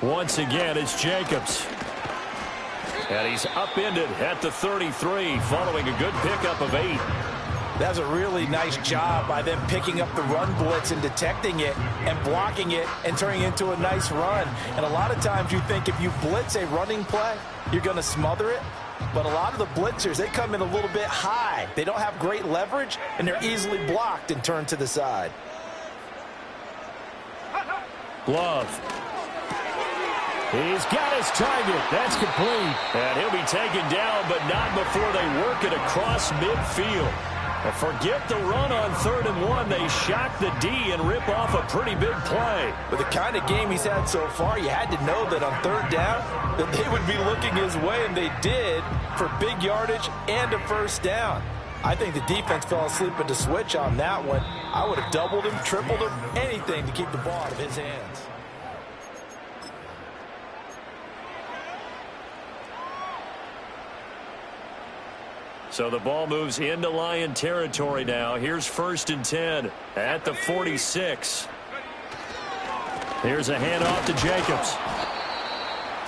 Once again, it's Jacobs. And he's upended at the 33 following a good pickup of 8. That's a really nice job by them picking up the run blitz and detecting it and blocking it and turning it into a nice run. And a lot of times you think if you blitz a running play, you're going to smother it. But a lot of the blitzers, they come in a little bit high. They don't have great leverage, and they're easily blocked and turned to the side. Love. He's got his target. That's complete. And he'll be taken down, but not before they work it across midfield. Forget the run on 3rd and 1. They shock the D and rip off a pretty big play. With the kind of game he's had so far, you had to know that on 3rd down that they would be looking his way, and they did, for big yardage and a 1st down. I think the defense fell asleep at the switch on that one. I would have doubled him, tripled him, anything to keep the ball out of his hands. So the ball moves into Lion territory now. Here's 1st and 10 at the 46. Here's a handoff to Jacobs.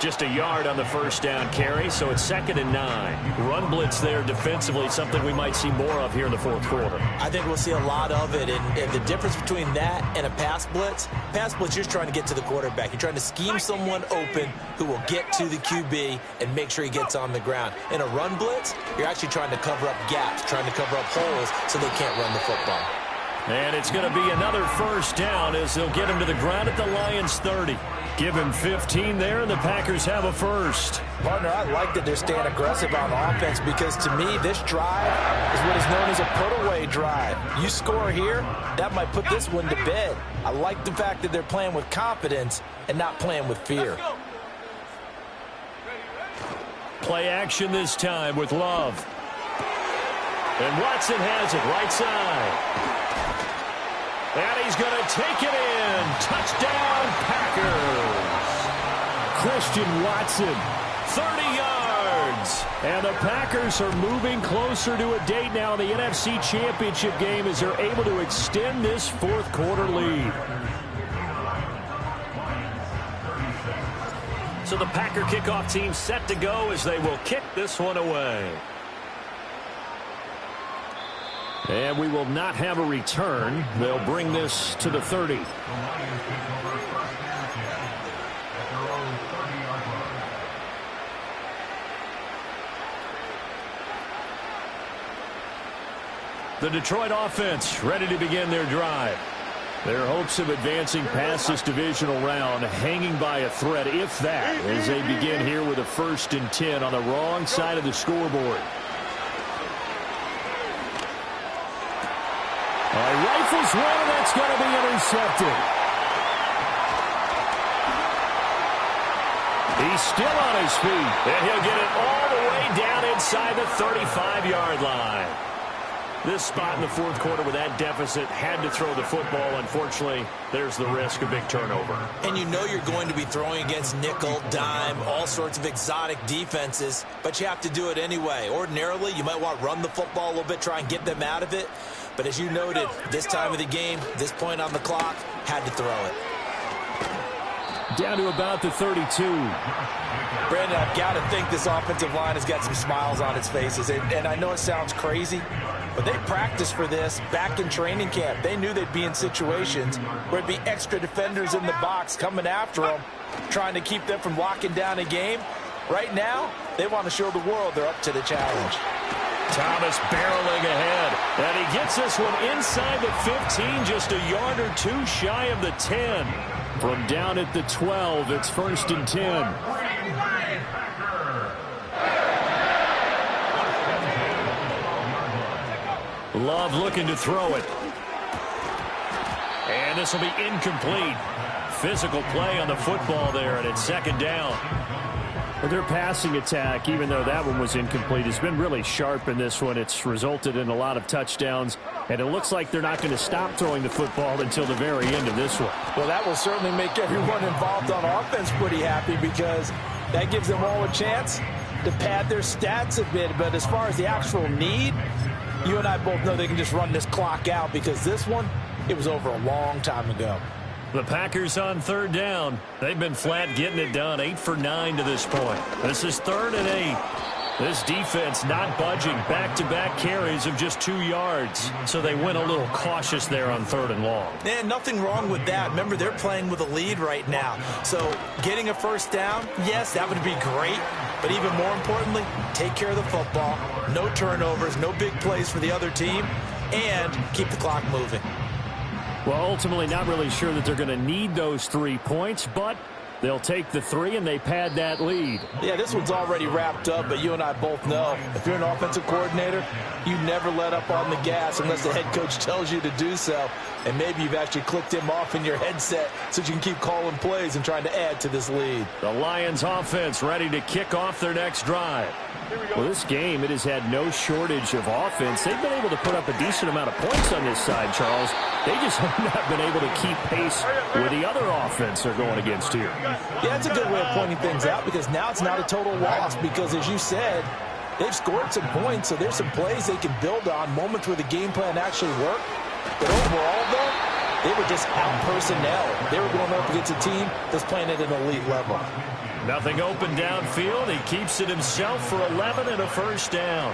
Just a yard on the 1st down carry, so it's 2nd and 9. Run blitz there defensively, something we might see more of here in the 4th quarter. I think we'll see a lot of it, and the difference between that and a pass blitz, you're just trying to get to the quarterback. You're trying to scheme someone open who will get to the QB and make sure he gets on the ground. In a run blitz, you're actually trying to cover up gaps, trying to cover up holes so they can't run the football. And it's going to be another 1st down as they'll get him to the ground at the Lions 30. Give him 15 there, and the Packers have a 1st. Partner, I like that they're staying aggressive on offense because, to me, this drive is what is known as a put-away drive. You score here, that might put this one to bed. I like the fact that they're playing with confidence and not playing with fear. Play action this time with Love. And Watson has it right side. And he's going to take it in. Touchdown, Packers. Christian Watson. 30 yards. And the Packers are moving closer to a date now in the NFC Championship game as they're able to extend this 4th quarter lead. So the Packer kickoff team set to go as they will kick this one away. And we will not have a return. They'll bring this to the 30. The Detroit offense ready to begin their drive. Their hopes of advancing past this divisional round hanging by a thread, if that, as they begin here with a 1st and 10 on the wrong side of the scoreboard. Rifles one, and that's going to be intercepted. He's still on his feet. And he'll get it all the way down inside the 35-yard line. This spot in the 4th quarter with that deficit had to throw the football. Unfortunately, there's the risk of big turnover. And you know you're going to be throwing against nickel, dime, all sorts of exotic defenses, but you have to do it anyway. Ordinarily, you might want to run the football a little bit, try and get them out of it. But as you noted, this time of the game, this point on the clock, had to throw it. Down to about the 32. Brandon, I've got to think this offensive line has got some smiles on its faces. And I know it sounds crazy, but they practiced for this back in training camp. They knew they'd be in situations where there'd be extra defenders in the box coming after them, trying to keep them from locking down a game. Right now, they want to show the world they're up to the challenge. Thomas barreling ahead, and he gets this one inside the 15, just a yard or two shy of the 10. From down at the 12, it's 1st and 10. Love looking to throw it. And this will be incomplete. Physical play on the football there, and it's 2nd down. Well, their passing attack, even though that one was incomplete, has been really sharp in this one. It's resulted in a lot of touchdowns, and it looks like they're not going to stop throwing the football until the very end of this one. Well, that will certainly make everyone involved on offense pretty happy because that gives them all a chance to pad their stats a bit. But as far as the actual need, you and I both know they can just run this clock out because this one, it was over a long time ago. The Packers on 3rd down. They've been flat getting it done. 8 for 9 to this point. This is 3rd and 8. This defense not budging. Back-to-back carries of just 2 yards. So they went a little cautious there on 3rd and long. And nothing wrong with that. Remember, they're playing with a lead right now. So getting a 1st down, yes, that would be great. But even more importantly, take care of the football. No turnovers, no big plays for the other team, and keep the clock moving. Well, ultimately not really sure that they're going to need those 3 points, but They'll take the 3, and they pad that lead. Yeah, this one's already wrapped up, but you and I both know if you're an offensive coordinator, you never let up on the gas unless the head coach tells you to do so. And maybe you've actually clicked him off in your headset so you can keep calling plays and trying to add to this lead. The Lions offense ready to kick off their next drive. Well, this game, it has had no shortage of offense. They've been able to put up a decent amount of points on this side, Charles. They just have not been able to keep pace with the other offense they're going against here. Yeah, it's a good way of pointing things out because now it's not a total loss because, as you said, they've scored some points, so there's some plays they can build on, moments where the game plan actually worked. But overall, though, they were just out-personnel. They were going up against a team that's playing at an elite level. Nothing open downfield. He keeps it himself for 11 and a first down.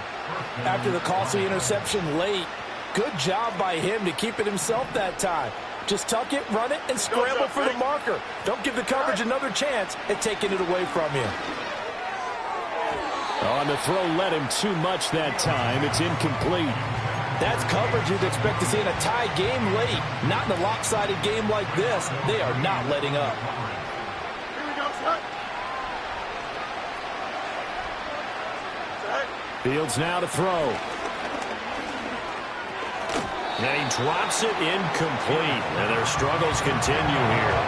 After the costly interception late, good job by him to keep it himself that time. Just tuck it, run it, and scramble for the marker. Don't give the coverage another chance at taking it away from you. On the throw, led him too much that time. It's incomplete. That's coverage you'd expect to see in a tie game late. Not in a lopsided game like this. They are not letting up. Here we go, set. Fields now to throw. And he drops it incomplete. And their struggles continue here.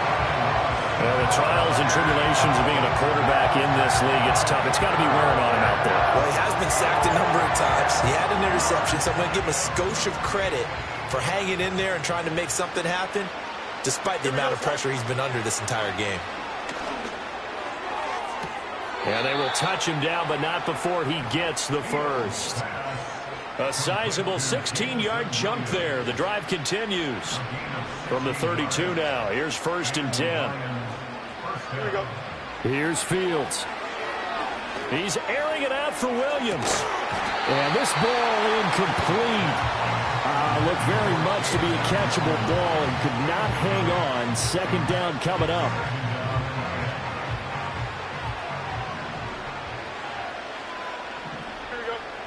The trials and tribulations of being a quarterback in this league, it's tough. It's got to be wearing on him out there. Well, he has been sacked a number of times. He had an interception, so I'm going to give him a skosh of credit for hanging in there and trying to make something happen, despite the amount of pressure he's been under this entire game. Yeah, they will touch him down, but not before he gets the first. A sizable 16-yard chunk there. The drive continues. From the 32 now. Here's 1st and 10. Here we go. Here's Fields. He's airing it out for Williams. And this ball incomplete. Looked very much to be a catchable ball and could not hang on. 2nd down coming up.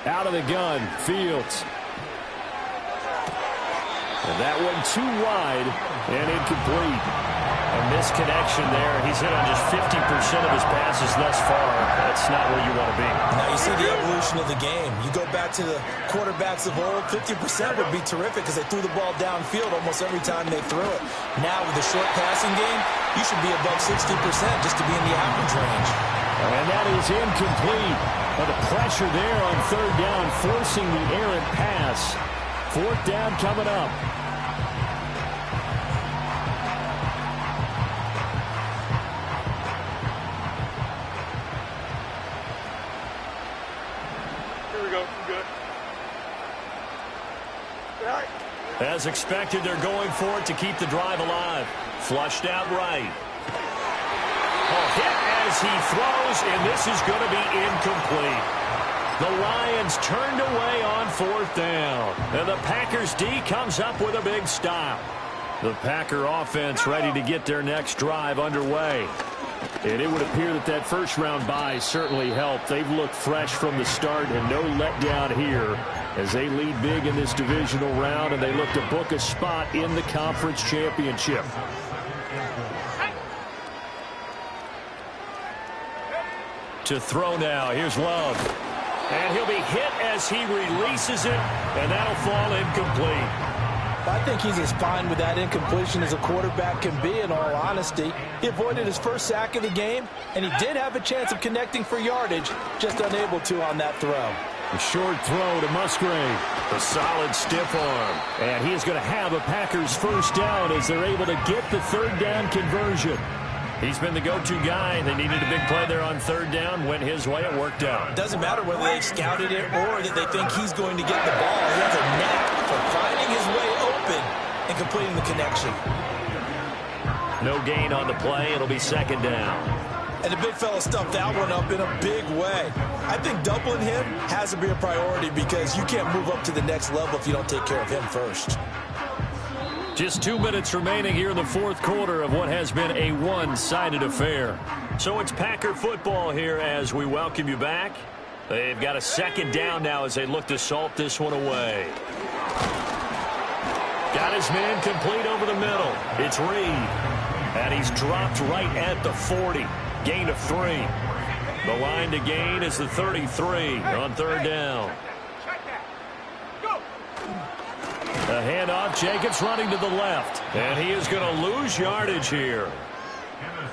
Out of the gun, Fields. And that one too wide and incomplete. A misconnection there. He's hit on just 50% of his passes thus far. That's not where you want to be. Now you see the evolution of the game. You go back to the quarterbacks of old, 50% would be terrific because they threw the ball downfield almost every time they threw it. Now with the short passing game, you should be above 60% just to be in the average range. And that is incomplete. But the pressure there on 3rd down, forcing the errant pass. 4th down coming up. Here we go. Good. All right. As expected, they're going for it to keep the drive alive. Flushed out right. Hit as he throws, and this is going to be incomplete. The Lions turned away on 4th down. And the Packers D comes up with a big stop. The Packer offense ready to get their next drive underway. And it would appear that that first-round bye certainly helped. They've looked fresh from the start and no letdown here as they lead big in this divisional round, and they look to book a spot in the conference championship. To throw now. Here's Love. And he'll be hit as he releases it, and that'll fall incomplete. I think he's as fine with that incompletion as a quarterback can be, in all honesty. He avoided his first sack of the game, and he did have a chance of connecting for yardage, just unable to on that throw. A short throw to Musgrave. A solid stiff arm. And he is going to have a Packers first down as they're able to get the 3rd down conversion. He's been the go-to guy. They needed a big play there on 3rd down. Went his way. It worked out. It doesn't matter whether they scouted it or that they think he's going to get the ball. He has a knack for finding his way open and completing the connection. No gain on the play. It'll be 2nd down. And the big fella stuffed that one up in a big way. I think doubling him has to be a priority because you can't move up to the next level if you don't take care of him first. Just 2 minutes remaining here in the 4th quarter of what has been a one-sided affair. So it's Packer football here as we welcome you back. They've got a 2nd down now as they look to salt this one away. Got his man complete over the middle. It's Reed. And he's dropped right at the 40. Gain of 3. The line to gain is the 33 on third down. The handoff, Jacobs running to the left. And he is going to lose yardage here.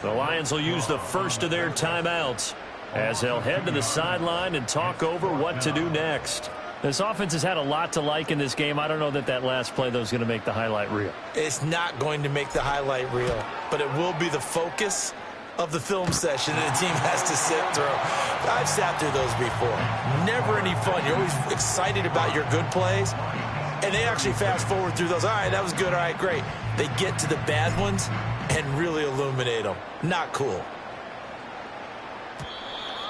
The Lions will use the first of their timeouts as they'll head to the sideline and talk over what to do next. This offense has had a lot to like in this game. I don't know that that last play, though, is going to make the highlight reel. It's not going to make the highlight reel, but it will be the focus of the film session that the team has to sit through. I've sat through those before. Never any fun. You're always excited about your good plays, and they actually fast forward through those. All right, that was good. All right, great. They get to the bad ones and really illuminate them. Not cool.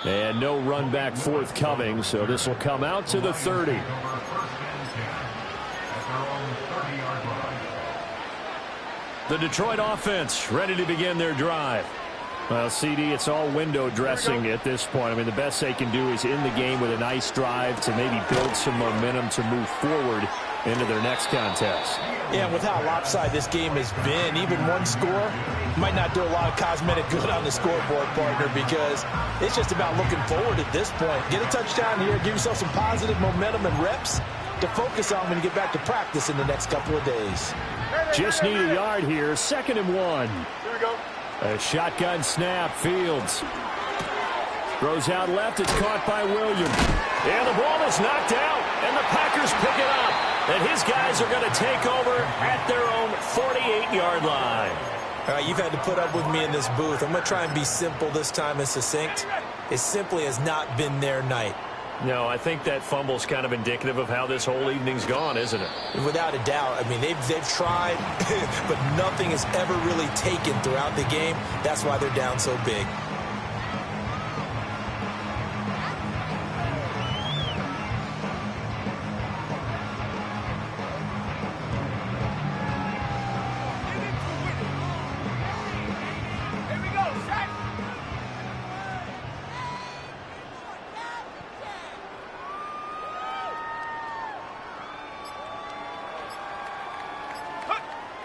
And no run back forthcoming, so this will come out to the 30. The Detroit offense ready to begin their drive. Well, CD, it's all window dressing at this point. I mean, the best they can do is in the game with a nice drive to maybe build some momentum to move forward into their next contest. Yeah, with how lopsided this game has been, even one score might not do a lot of cosmetic good on the scoreboard, partner, because it's just about looking forward at this point. Get a touchdown here, give yourself some positive momentum and reps to focus on when you get back to practice in the next couple of days. Just need a yard here, 2nd and 1. Here we go. A shotgun snap, Fields. Throws out left, it's caught by Williams. And the ball is knocked out, and the Packers pick it up. And his guys are going to take over at their own 48-yard line. All right, you've had to put up with me in this booth. I'm going to try and be simple this time and succinct. It simply has not been their night. No, I think that fumble's kind of indicative of how this whole evening's gone, isn't it? Without a doubt. I mean, they've tried, but nothing has ever really taken throughout the game. That's why they're down so big.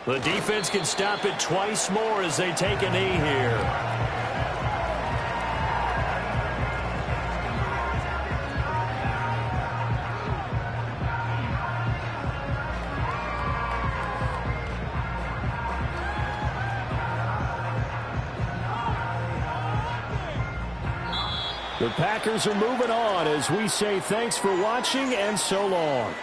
The defense can stop it twice more as they take a knee here. The Packers are moving on as we say thanks for watching and so long.